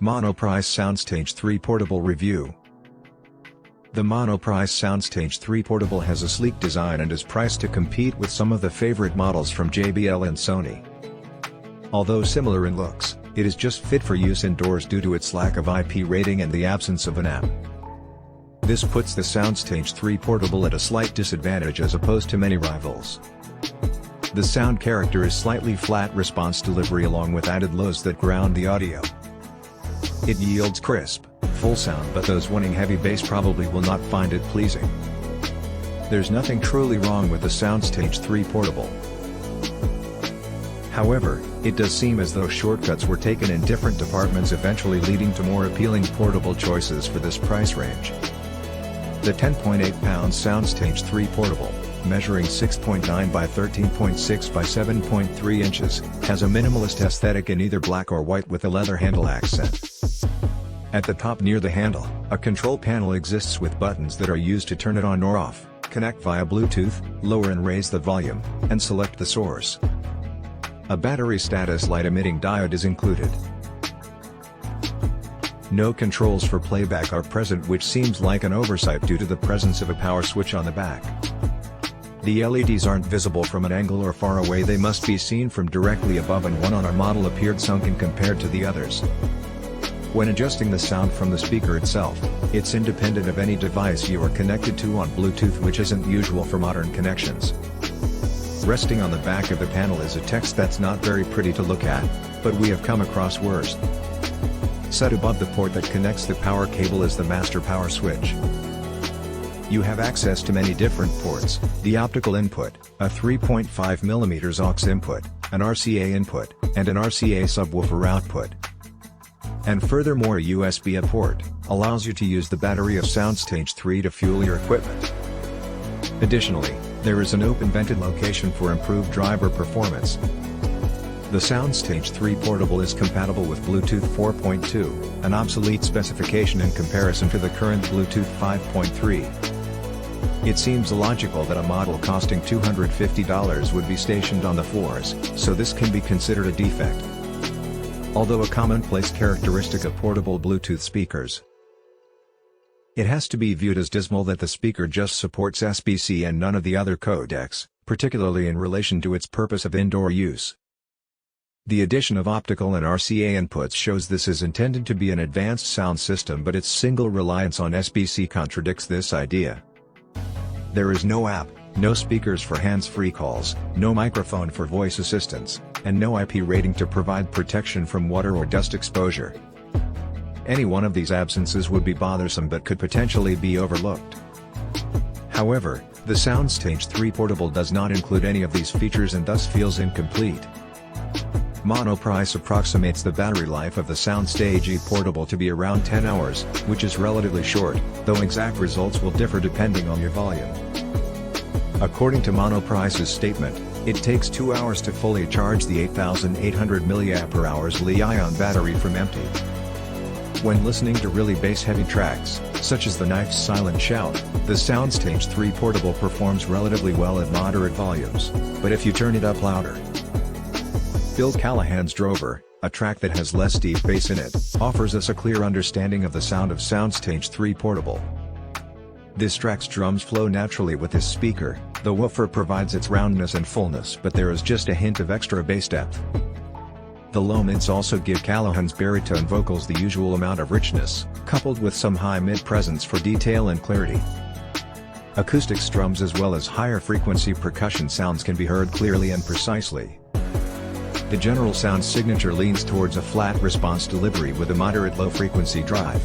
Monoprice Soundstage3 Portable Review. The Monoprice Soundstage3 Portable has a sleek design and is priced to compete with some of the favorite models from JBL and Sony. Although similar in looks, it is just fit for use indoors due to its lack of IP rating and the absence of an app. This puts the Soundstage3 Portable at a slight disadvantage as opposed to many rivals. The sound character is slightly flat response delivery along with added lows that ground the audio. It yields crisp, full sound, but those wanting heavy bass probably will not find it pleasing. There's nothing truly wrong with the Soundstage3 Portable. However, it does seem as though shortcuts were taken in different departments, eventually leading to more appealing portable choices for this price range. The 10.8-pound Soundstage3 Portable, measuring 6.9 by 13.6 by 7.3 inches, has a minimalist aesthetic in either black or white with a leather handle accent. At the top near the handle, a control panel exists with buttons that are used to turn it on or off, connect via Bluetooth, lower and raise the volume, and select the source. A battery status light emitting diode is included. No controls for playback are present, which seems like an oversight due to the presence of a power switch on the back. The LEDs aren't visible from an angle or far away, they must be seen from directly above, and one on our model appeared sunken compared to the others. When adjusting the sound from the speaker itself, it's independent of any device you are connected to on Bluetooth, which isn't usual for modern connections. Resting on the back of the panel is a text that's not very pretty to look at, but we have come across worse. Set above the port that connects the power cable is the master power switch. You have access to many different ports: the optical input, a 3.5mm aux input, an RCA input, and an RCA subwoofer output. And furthermore, a USB port allows you to use the battery of Soundstage3 to fuel your equipment. Additionally, there is an open vented location for improved driver performance. The Soundstage3 Portable is compatible with Bluetooth 4.2, an obsolete specification in comparison to the current Bluetooth 5.3. It seems illogical that a model costing $250 would be stationed on the floors, so this can be considered a defect. Although a commonplace characteristic of portable Bluetooth speakers, it has to be viewed as dismal that the speaker just supports SBC and none of the other codecs, particularly in relation to its purpose of indoor use. The addition of optical and RCA inputs shows this is intended to be an advanced sound system, but its single reliance on SBC contradicts this idea. There is no app, no speakers for hands-free calls, no microphone for voice assistance, and no IP rating to provide protection from water or dust exposure. Any one of these absences would be bothersome but could potentially be overlooked. However, the Soundstage3 Portable does not include any of these features and thus feels incomplete. Monoprice approximates the battery life of the Soundstage3 Portable to be around 10 hours, which is relatively short, though exact results will differ depending on your volume. According to Monoprice's statement, it takes 2 hours to fully charge the 8,800 mAh Li-ion battery from empty. When listening to really bass-heavy tracks, such as The Knife's Silent Shout, the Soundstage3 Portable performs relatively well at moderate volumes, but if you turn it up louder. Bill Callahan's Drover, a track that has less deep bass in it, offers us a clear understanding of the sound of Soundstage3 Portable. This track's drums flow naturally with this speaker, the woofer provides its roundness and fullness, but there is just a hint of extra bass depth. The low mids also give Callahan's baritone vocals the usual amount of richness, coupled with some high mid presence for detail and clarity. Acoustic strums as well as higher frequency percussion sounds can be heard clearly and precisely. The general sound signature leans towards a flat response delivery with a moderate low frequency drive.